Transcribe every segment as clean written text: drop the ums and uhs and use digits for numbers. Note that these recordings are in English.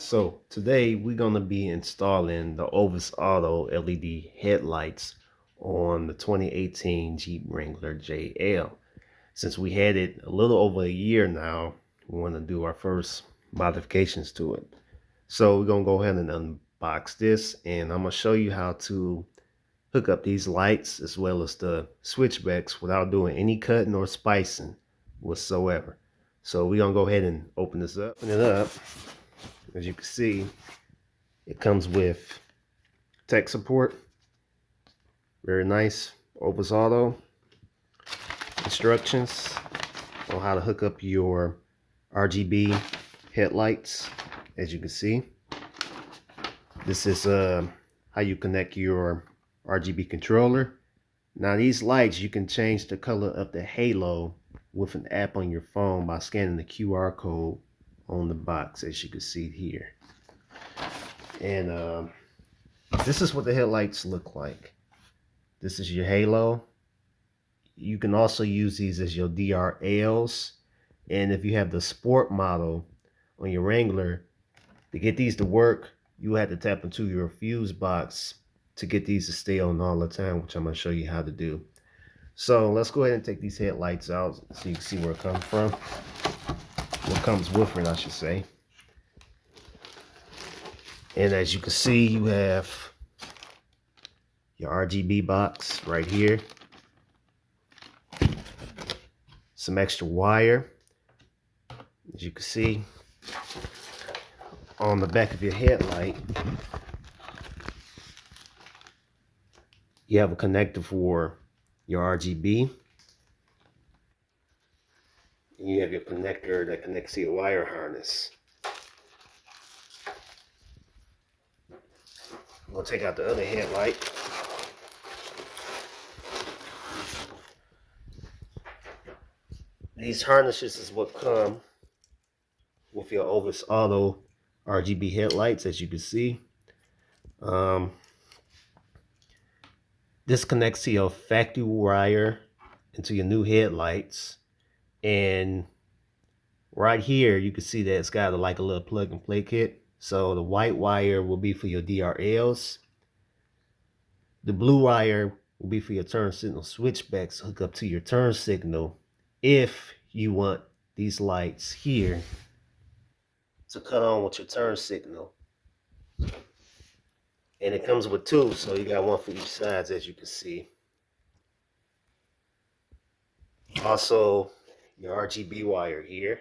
guys, so today we're going to be installing the Ovs Auto LED headlights on the 2018 Jeep Wrangler JL. Since we had it a little over a year now, we want to do our first modifications to it. So we're going to go ahead and unbox this, and I'm going to show you how to hook up these lights as well as the switchbacks without doing any cutting or splicing whatsoever. So we're going to go ahead and open this up. Open it up. As you can see, it comes with tech support. Very nice. Ovs Auto instructions on how to hook up your RGB headlights. As you can see, this is how you connect your RGB controller. Now these lights, you can change the color of the halo with an app on your phone by scanning the QR code on the box, as you can see here. And this is what the headlights look like. This is your halo. You can also use these as your DRLs, and if you have the sport model on your Wrangler, to get these to work, you have to tap into your fuse box to get these to stay on all the time, which I'm going to show you how to do. So let's go ahead and take these headlights out so you can see where it comes from. What comes with it, I should say. And as you can see, you have your RGB box right here. Some extra wire. As you can see, on the back of your headlight, you have a connector for your RGB. You have your connector that connects to your wire harness. We'll take out the other headlight. These harnesses is what come with your Ovs Auto RGB headlights, as you can see. This connects to your factory wire into your new headlights. And right here, you can see that it's got like a little plug and play kit. So the white wire will be for your DRLs. The blue wire will be for your turn signal switchbacks, hook up to your turn signal if you want these lights here to cut on with your turn signal. And it comes with two, so you got one for each side, as you can see. Also, your RGB wire here,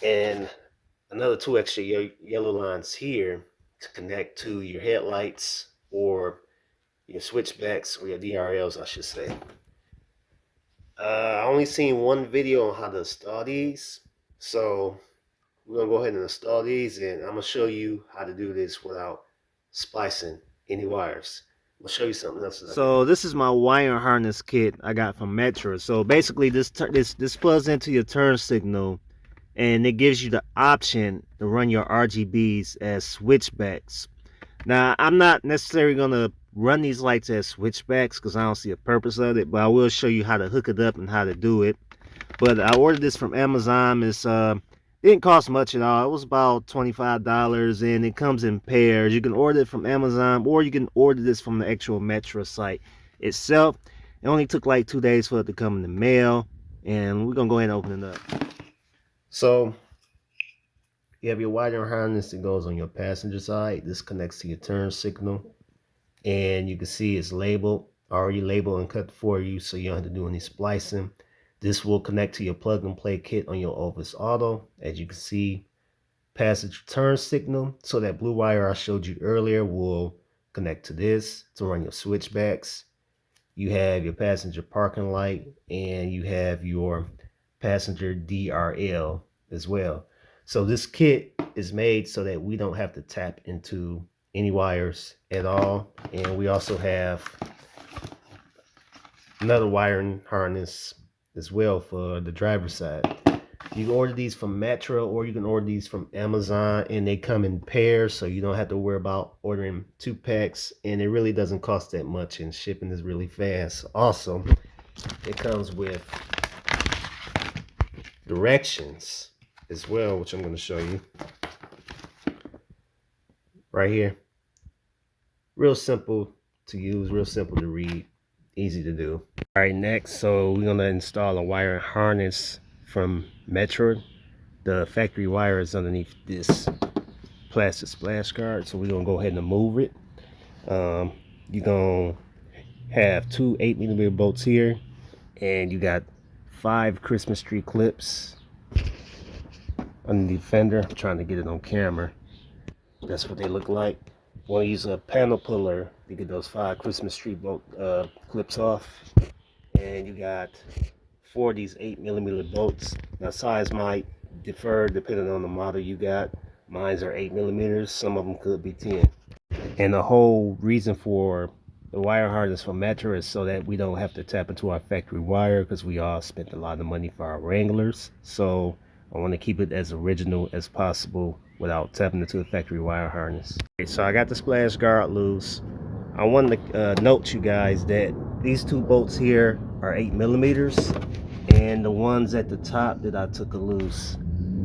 and another two extra yellow lines here to connect to your headlights or your switchbacks, or your DRLs, I should say. I only seen one video on how to install these, so we're gonna go ahead and install these, and I'm gonna show you how to do this without splicing any wires. I'll show you something else. So this is my wire harness kit I got from Metro. So basically this plugs into your turn signal, and it gives you the option to run your RGBs as switchbacks. Now I'm not necessarily gonna run these lights as switchbacks because I don't see a purpose of it, but I will show you how to hook it up and how to do it. But I ordered this from Amazon. It didn't cost much at all. It was about $25, and it comes in pairs. You can order it from Amazon, or you can order this from the actual Metro site itself. It only took like 2 days for it to come in the mail, and we're gonna go ahead and open it up. So you have your wire harness that goes on your passenger side. This connects to your turn signal, and you can see it's labeled, already labeled and cut for you, so you don't have to do any splicing. This will connect to your plug and play kit on your Ovs Auto. As you can see, passenger turn signal. So that blue wire I showed you earlier will connect to this to run your switchbacks. You have your passenger parking light, and you have your passenger DRL as well. So this kit is made so that we don't have to tap into any wires at all. And we also have another wiring harness as well for the driver's side. You can order these from Metro, or you can order these from Amazon, and they come in pairs, so you don't have to worry about ordering 2 packs, and it really doesn't cost that much, and shipping is really fast. Also, it comes with directions as well, which I'm going to show you right here. Real simple to use, real simple to read, easy to do. All right, next, so we're going to install a wire harness from Metro. The factory wire is underneath this plastic splash guard, so we're going to go ahead and move it. You're going to have two 8mm bolts here, and you got 5 Christmas tree clips underneath the fender. I'm trying to get it on camera. That's what they look like. You want to use a panel puller to get those 5 Christmas tree bolt clips off. And you got 4 of these 8mm bolts. Now size might differ depending on the model you got. Mine's are 8mm, some of them could be 10. And the whole reason for the wire harness for Metro is so that we don't have to tap into our factory wire, because we all spent a lot of money for our Wranglers. So I want to keep it as original as possible without tapping into the factory wire harness. Okay, so I got the splash guard loose. I wanted to note you guys that these 2 bolts here are 8mm, and the ones at the top that I took loose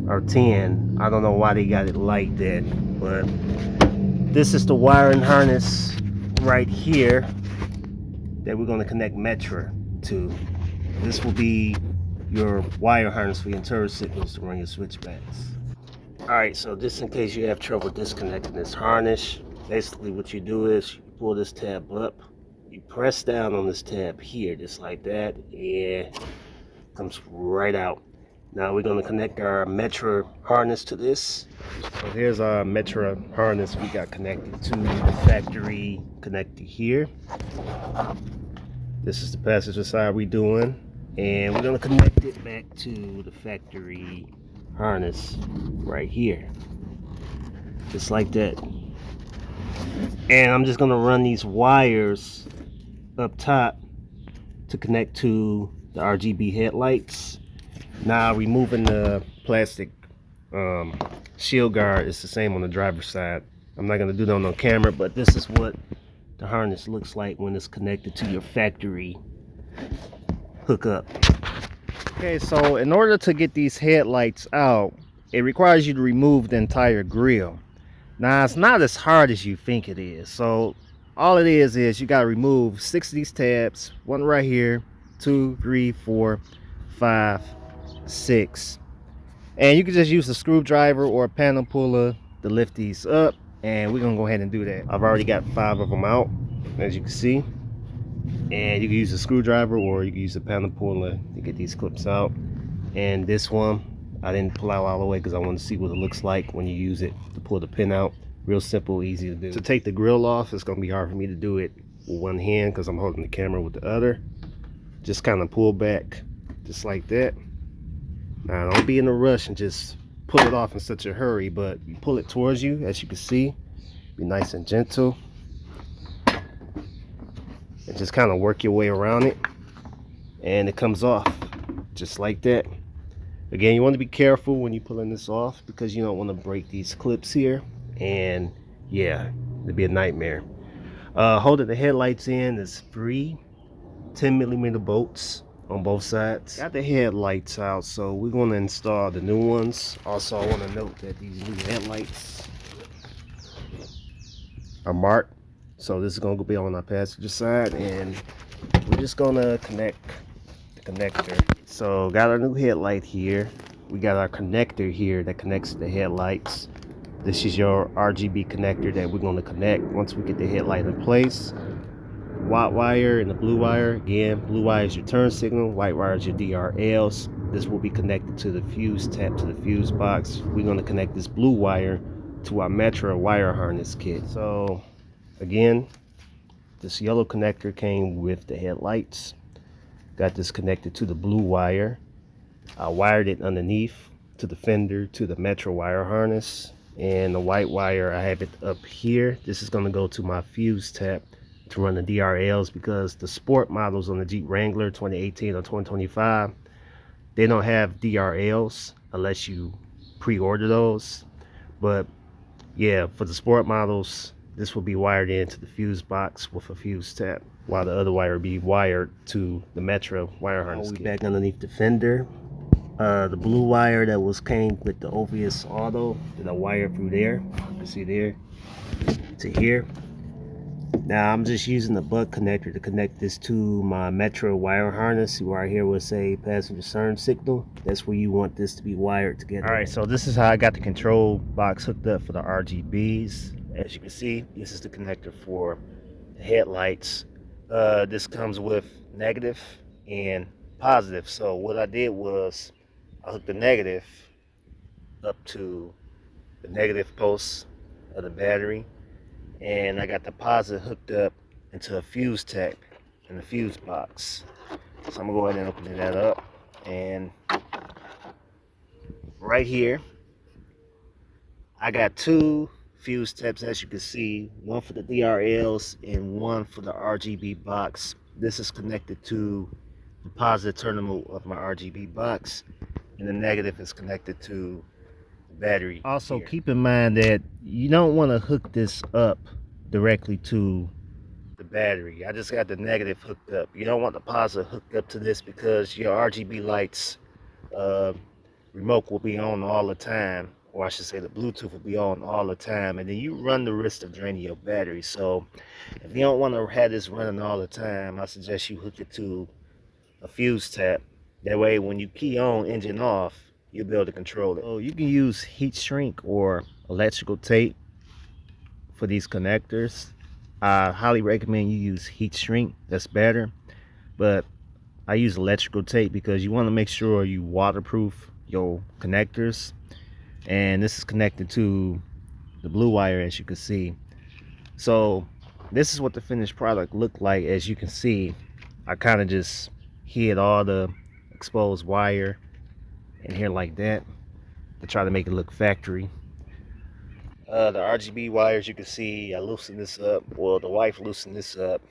are 10. I don't know why they got it like that, but this is the wiring harness right here that we're going to connect Metro to. This will be your wire harness for your turn signals to run your switchbacks. Alright, so just in case you have trouble disconnecting this harness, basically what you do is you pull this tab up, you press down on this tab here, just like that, and it comes right out. Now we're going to connect our Metro harness to this. So here's our Metro harness we got connected to the factory connector here. This is the passenger side we're doing, and we're going to connect it back to the factory harness right here, just like that. And I'm just going to run these wires up top to connect to the RGB headlights. Now removing the plastic shield guard is the same on the driver's side. I'm not going to do that on camera, but this is what the harness looks like when it's connected to your factory hookup. Okay, so in order to get these headlights out, it requires you to remove the entire grill. Now it's not as hard as you think it is. So all it is you got to remove 6 of these tabs, one right here, 2, 3, 4, 5, 6, and you can just use a screwdriver or a panel puller to lift these up, and we're gonna go ahead and do that. I've already got 5 of them out, as you can see, and you can use a screwdriver or you can use a panel puller to get these clips out. And this one I didn't pull out all the way because I want to see what it looks like when you use it to pull the pin out. Real simple, easy to do. To take the grill off, it's gonna be hard for me to do it with one hand because I'm holding the camera with the other. Just kind of pull back just like that. Now don't be in a rush and just pull it off in such a hurry, but you pull it towards you, as you can see. Be nice and gentle, and just kind of work your way around it, and it comes off just like that. Again, you want to be careful when you're pulling this off because you don't want to break these clips here, and yeah, it'd be a nightmare. Holding the headlights in is 3 10mm bolts on both sides. Got the headlights out, so we're going to install the new ones. Also, I want to note that these new headlights are marked, so this is going to be on our passenger side, and we're just going to connect the connector. So got our new headlight here, we got our connector here that connects to the headlights. This is your RGB connector that we're going to connect once we get the headlight in place. White wire and the blue wire. Again, blue wire is your turn signal, white wire is your DRLs. This will be connected to the fuse tap to the fuse box. We're going to connect this blue wire to our Metro wire harness kit. So again, this yellow connector came with the headlights. Got this connected to the blue wire. I wired it underneath to the fender to the Metro wire harness, and the white wire I have it up here. This is going to go to my fuse tap to run the DRLs, because the sport models on the Jeep Wrangler 2018 or 2025, they don't have DRLs unless you pre-order those. But yeah, for the sport models, this will be wired into the fuse box with a fuse tap, while the other wire will be wired to the Metro wire harness. Back underneath the fender, the blue wire that came with the Ovs Auto that I wired through there. You can see there to here. Now I'm just using the butt connector to connect this to my Metro wire harness. See where here will say passenger turn signal. That's where you want this to be wired together. All right, so this is how I got the control box hooked up for the RGBs. As you can see, this is the connector for the headlights. This comes with negative and positive. So what I did was I hooked the negative up to the negative post of the battery, and I got the positive hooked up into a fuse tech in the fuse box. So I'm gonna go ahead and open that up, and right here I got two fuse taps, as you can see, one for the DRLs and one for the RGB box. This is connected to the positive terminal of my RGB box, and the negative is connected to the battery. Also, keep in mind that you don't want to hook this up directly to the battery. I just got the negative hooked up. You don't want the positive hooked up to this, because your RGB lights remote will be on all the time, or I should say the Bluetooth will be on all the time, and then you run the risk of draining your battery. So if you don't want to have this running all the time, I suggest you hook it to a fuse tap. That way when you key on engine off, you'll be able to control it. So you can use heat shrink or electrical tape for these connectors. I highly recommend you use heat shrink, that's better, but I use electrical tape because you want to make sure you waterproof your connectors. And this is connected to the blue wire, as you can see. So this is what the finished product looked like. As you can see, I kind of just hid all the exposed wire in here like that to try to make it look factory. The RGB wires, you can see I loosened this up. Well, the wife loosened this up,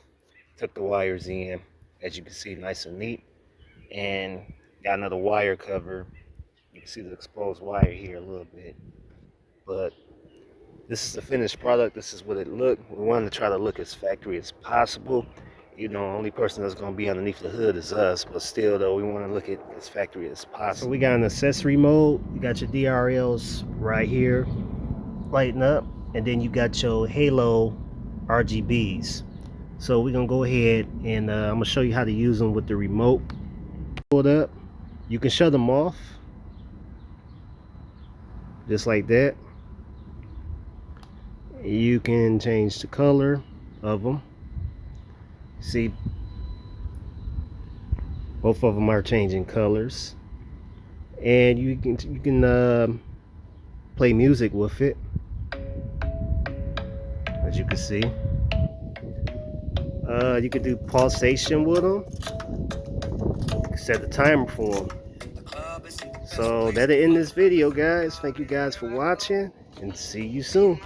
took the wires in, as you can see, nice and neat, and got another wire cover. You can see the exposed wire here a little bit, but this is the finished product. This is what it looked. We wanted to try to look as factory as possible. You know, only person that's going to be underneath the hood is us, but still though, we want to look at as factory as possible. So we got an accessory mode. You got your DRLs right here lighting up, and then you got your halo RGBs. So we're gonna go ahead and I'm gonna show you how to use them with the remote. Pull it up, you can shut them off just like that. You can change the color of them. See, both of them are changing colors, and you can play music with it, as you can see. You can do pulsation with them. You can set the timer for them. So that'll end this video, guys. Thank you guys for watching, and see you soon.